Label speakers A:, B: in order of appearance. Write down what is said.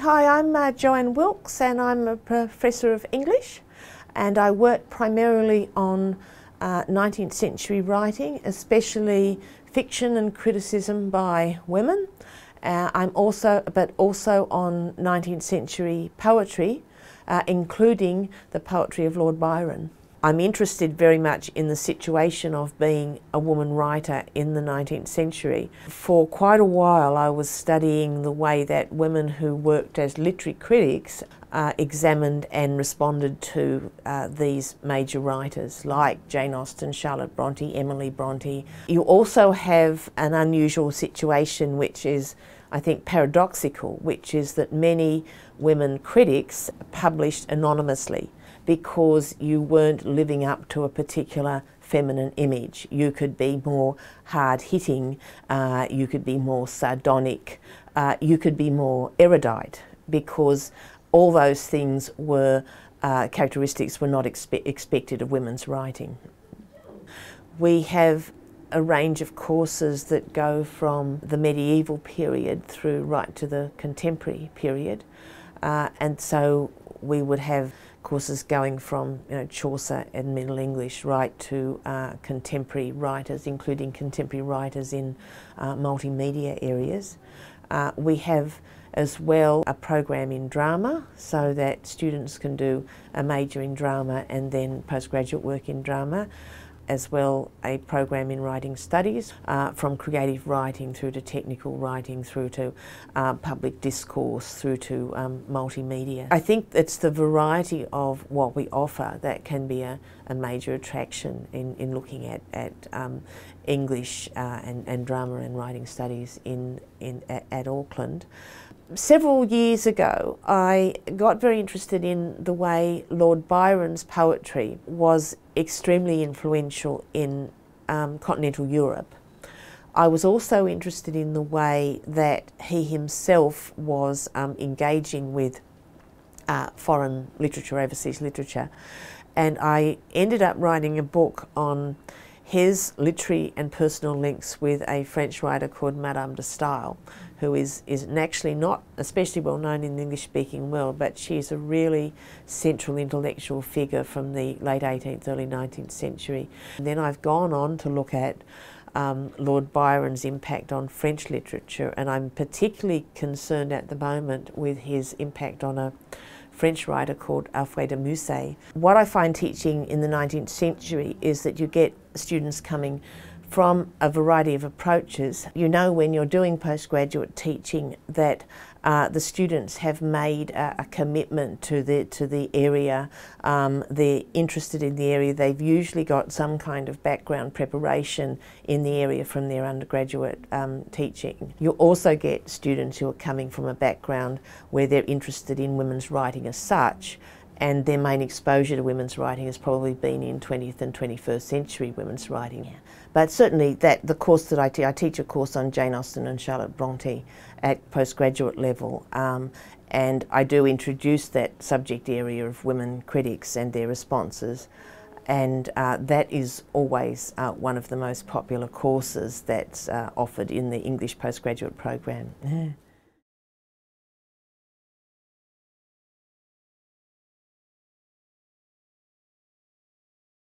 A: Hi, I'm Joanne Wilkes and I'm a professor of English, and I work primarily on 19th century writing, especially fiction and criticism by women. I'm also on 19th century poetry, including the poetry of Lord Byron. I'm interested very much in the situation of being a woman writer in the 19th century. For quite a while I was studying the way that women who worked as literary critics examined and responded to these major writers like Jane Austen, Charlotte Bronte, Emily Bronte. You also have an unusual situation which is, I think, paradoxical, which is that many women critics published anonymously, because you weren't living up to a particular feminine image. You could be more hard-hitting, you could be more sardonic, you could be more erudite, because all those things were characteristics were not expected of women's writing. We have a range of courses that go from the medieval period through right to the contemporary period, and so we would have courses going from Chaucer and Middle English right to contemporary writers, including contemporary writers in multimedia areas. We have as well a program in drama, so that students can do a major in drama and then postgraduate work in drama, as well a program in writing studies, from creative writing through to technical writing, through to public discourse, through to multimedia. I think it's the variety of what we offer that can be a major attraction in looking at English and drama and writing studies at Auckland. Several years ago I got very interested in the way Lord Byron's poetry was extremely influential in continental Europe. I was also interested in the way that he himself was engaging with foreign literature, overseas literature, and I ended up writing a book on his literary and personal links with a French writer called Madame de Staël, who is actually not especially well known in the English-speaking world, but she's a really central intellectual figure from the late 18th, early 19th century. And then I've gone on to look at Lord Byron's impact on French literature, and I'm particularly concerned at the moment with his impact on a French writer called Alfred de Musset. What I find teaching in the 19th century is that you get students coming from a variety of approaches. You know, when you're doing postgraduate teaching, that the students have made a commitment to the area. They're interested in the area. They've usually got some kind of background preparation in the area from their undergraduate teaching. You also get students who are coming from a background where they're interested in women's writing as such, and their main exposure to women's writing has probably been in 20th and 21st century women's writing. Yeah. But certainly the course that I teach a course on Jane Austen and Charlotte Bronte at postgraduate level, and I do introduce that subject area of women critics and their responses, and that is always one of the most popular courses that's offered in the English postgraduate program. Yeah.